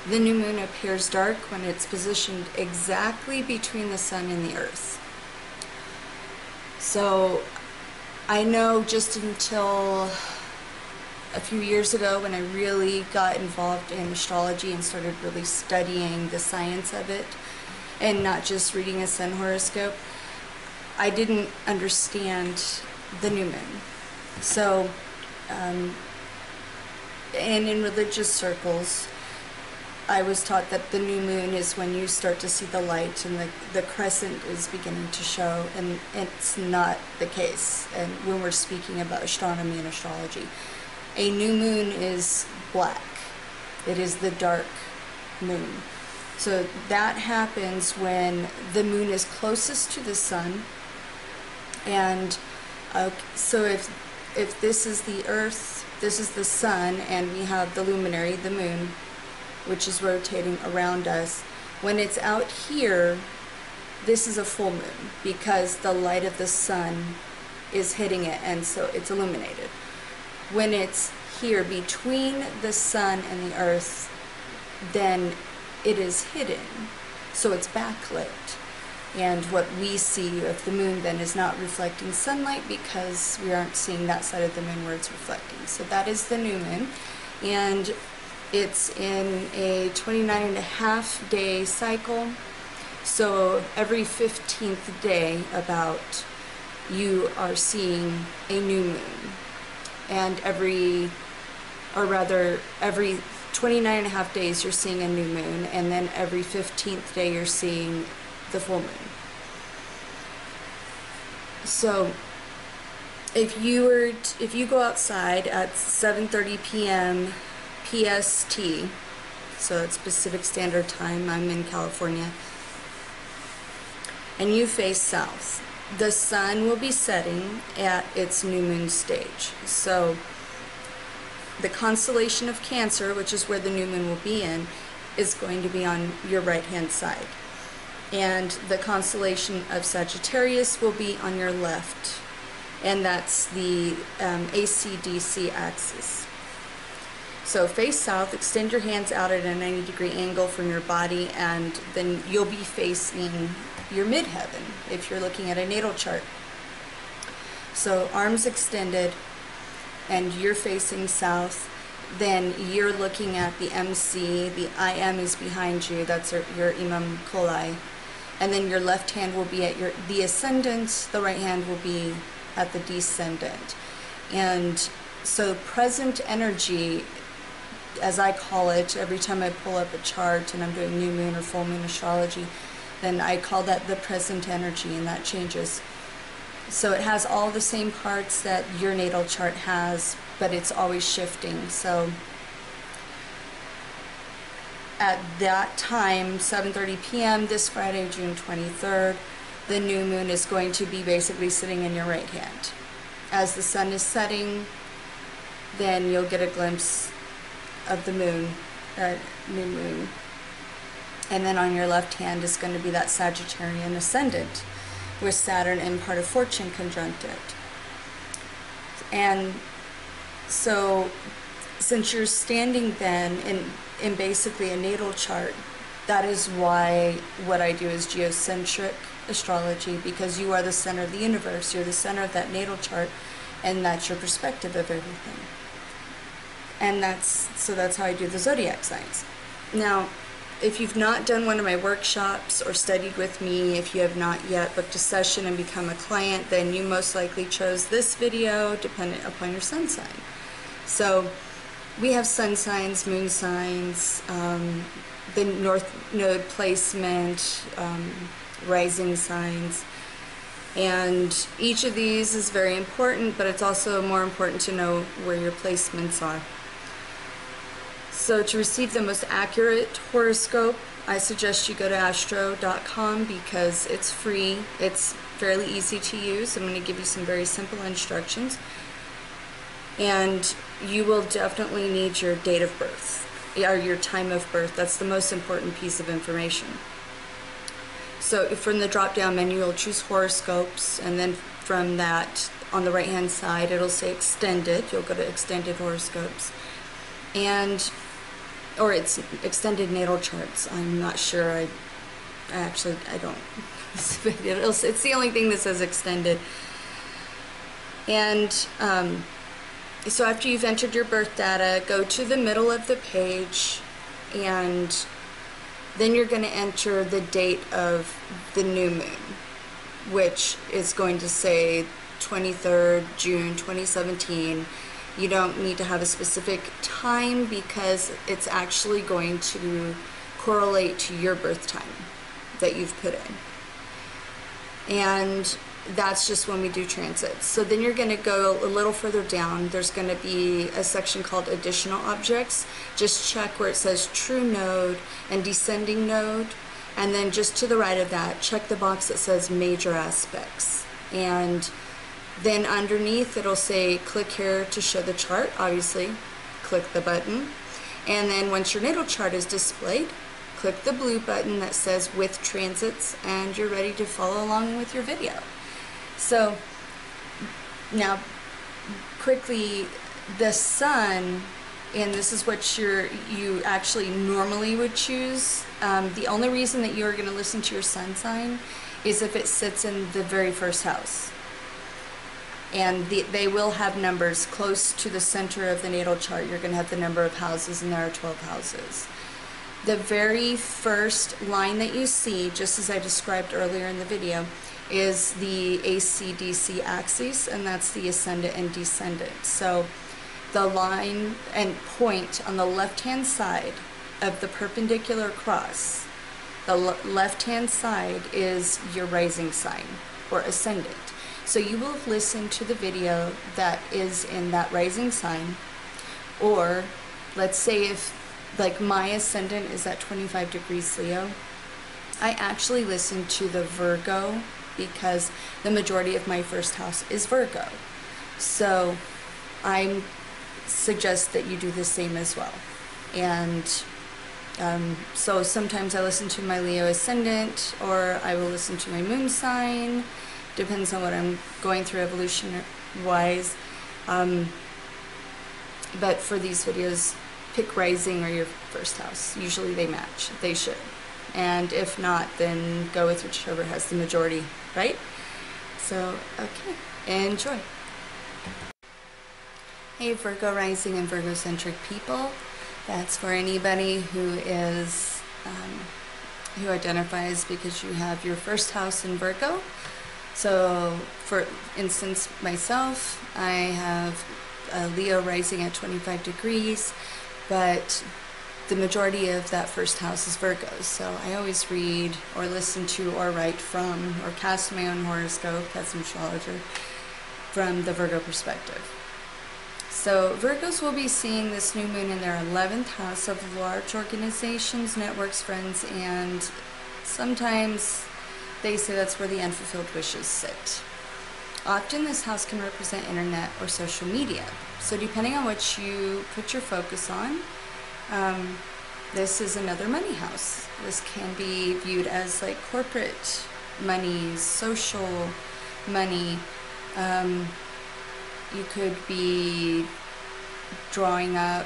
The new moon appears dark when it's positioned exactly between the sun and the earth. So I know just until a few years ago when I really got involved in astrology and started really studying the science of it and not just reading a sun horoscope, I didn't understand the new moon. So, and in religious circles, I was taught that the new moon is when you start to see the light and the crescent is beginning to show, and it's not the case. And when we're speaking about astronomy and astrology, a new moon is black. It is the dark moon. So that happens when the moon is closest to the sun. And so if this is the earth, this is the sun, and we have the luminary, the moon, which is rotating around us. When it's out here, this is a full moon because the light of the sun is hitting it, and so it's illuminated. When it's here between the sun and the earth, then it is hidden, so it's backlit. And what we see of the moon then is not reflecting sunlight because we aren't seeing that side of the moon where it's reflecting. So that is the new moon, and it's in a 29.5 day cycle. So every 15th day about, you are seeing a new moon. And every 29.5 days you're seeing a new moon, and then every 15th day you're seeing the full moon. So if you go outside at 7:30 p.m. PST, so that's Pacific Standard Time, I'm in California, and you face south, the sun will be setting at its new moon stage. So the constellation of Cancer, which is where the new moon will be in, is going to be on your right hand side, and the constellation of Sagittarius will be on your left, and that's the AC/DC axis. So face south, extend your hands out at a 90-degree angle from your body, and then you'll be facing your midheaven if you're looking at a natal chart. So arms extended, and you're facing south. Then you're looking at the MC, the IM is behind you, that's your Imam Kolai. And then your left hand will be at the ascendant, the right hand will be at the descendant. And so present energy, as I call it, every time I pull up a chart and I'm doing new moon or full moon astrology, then I call that the present energy, and that changes. So it has all the same parts that your natal chart has, but it's always shifting. So at that time, 7:30 p.m. this Friday, June 23rd, the new moon is going to be basically sitting in your right hand. As the sun is setting, then you'll get a glimpse of the moon, new moon. And then on your left hand is going to be that Sagittarian ascendant with Saturn in part of fortune conjunct it. And so since you're standing then in basically a natal chart, that is why what I do is geocentric astrology, because you are the center of the universe, you're the center of that natal chart, and that's your perspective of everything. And that's how I do the zodiac signs. Now, if you've not done one of my workshops or studied with me, if you have not yet booked a session and become a client, then you most likely chose this video dependent upon your sun sign. So we have sun signs, moon signs, the north node placement, rising signs, and each of these is very important, but it's also more important to know where your placements are. So to receive the most accurate horoscope, I suggest you go to astro.com because it's free, it's fairly easy to use. I'm going to give you some very simple instructions, and you will definitely need your date of birth, or your time of birth. That's the most important piece of information. So from the drop-down menu, you'll choose horoscopes, and then from that, on the right-hand side, it'll say extended. You'll go to extended horoscopes. And or it's extended natal charts. I'm not sure. I don't. It's the only thing that says extended. And so after you've entered your birth data, go to the middle of the page, and then you're going to enter the date of the new moon, which is going to say 23rd June 2017. You don't need to have a specific time because it's actually going to correlate to your birth time that you've put in. And that's just when we do transits. So then you're going to go a little further down. There's going to be a section called additional objects. Just check where it says true node and descending node. And then just to the right of that, check the box that says major aspects. And then underneath it'll say click here to show the chart. Obviously, click the button. And then once your natal chart is displayed, click the blue button that says with transits, and you're ready to follow along with your video. So now quickly, the sun, and this is what you actually normally would choose. The only reason that you're going to listen to your sun sign is if it sits in the very first house. And they will have numbers close to the center of the natal chart. You're going to have the number of houses, and there are 12 houses. The very first line that you see, just as I described earlier in the video, is the AC/DC axis, and that's the ascendant and descendant. So the line and point on the left-hand side of the perpendicular cross, the left-hand side is your rising sign or ascendant. So you will listen to the video that is in that rising sign, or let's say if like my ascendant is at 25 degrees Leo, I actually listen to the Virgo because the majority of my first house is Virgo. So I suggest that you do the same as well. And so sometimes I listen to my Leo ascendant, or I will listen to my moon sign. Depends on what I'm going through evolution-wise. But for these videos, pick rising or your first house. Usually they match. They should. And if not, then go with whichever has the majority, right? So, okay. Enjoy. Hey, Virgo rising and Virgo-centric people. That's for anybody who is, who identifies because you have your first house in Virgo. So, for instance, myself, I have a Leo rising at 25 degrees, but the majority of that first house is Virgo. So I always read or listen to or write from or cast my own horoscope as an astrologer from the Virgo perspective. So Virgos will be seeing this new moon in their 11th house of large organizations, networks, friends, and sometimes they say that's where the unfulfilled wishes sit. Often this house can represent internet or social media. So depending on what you put your focus on, this is another money house. This can be viewed as like corporate money, social money. You could be drawing up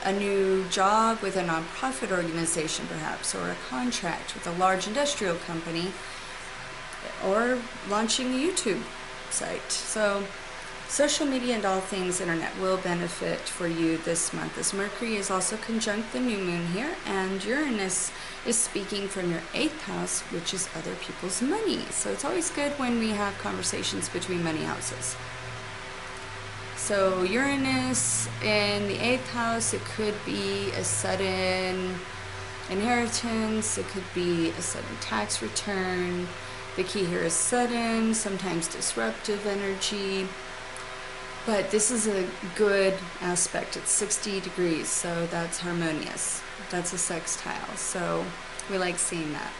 a new job with a nonprofit organization perhaps, or a contract with a large industrial company, or launching a YouTube site. So social media and all things internet will benefit for you this month, as Mercury is also conjunct the new moon here, and Uranus is speaking from your 8th house, which is other people's money. So it's always good when we have conversations between money houses. So Uranus in the 8th house, it could be a sudden inheritance, it could be a sudden tax return. The key here is sudden, sometimes disruptive energy. But this is a good aspect. It's 60 degrees, so that's harmonious. That's a sextile, so we like seeing that.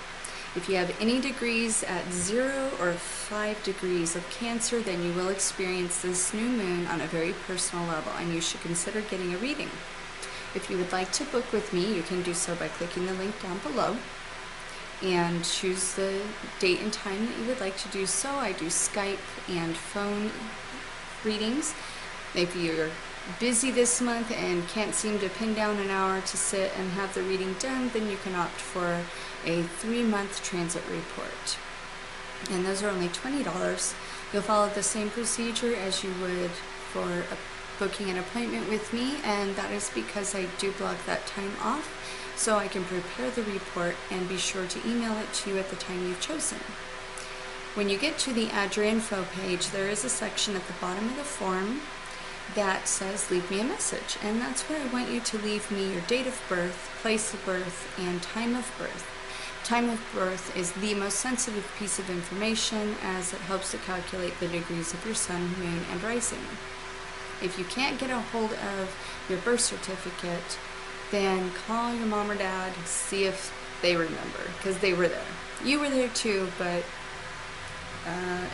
If you have any degrees at 0 or 5 degrees of Cancer, then you will experience this new moon on a very personal level, and you should consider getting a reading. If you would like to book with me, you can do so by clicking the link down below and choose the date and time that you would like to do so. I do Skype and phone readings. If you're busy this month and can't seem to pin down an hour to sit and have the reading done, then you can opt for a 3-month transit report. And those are only $20. You'll follow the same procedure as you would for booking an appointment with me, and that is because I do block that time off so I can prepare the report and be sure to email it to you at the time you've chosen. When you get to the Add Your Info page, there is a section at the bottom of the form that says leave me a message, and that's where I want you to leave me your date of birth, place of birth, and time of birth. Time of birth is the most sensitive piece of information as it helps to calculate the degrees of your sun, moon, and rising. If you can't get a hold of your birth certificate, then call your mom or dad, see if they remember, because they were there. You were there too, but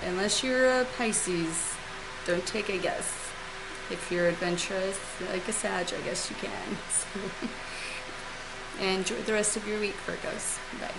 unless you're a Pisces, don't take a guess. If you're adventurous, like a Sag, I guess you can. So, enjoy the rest of your week, Virgos. Bye.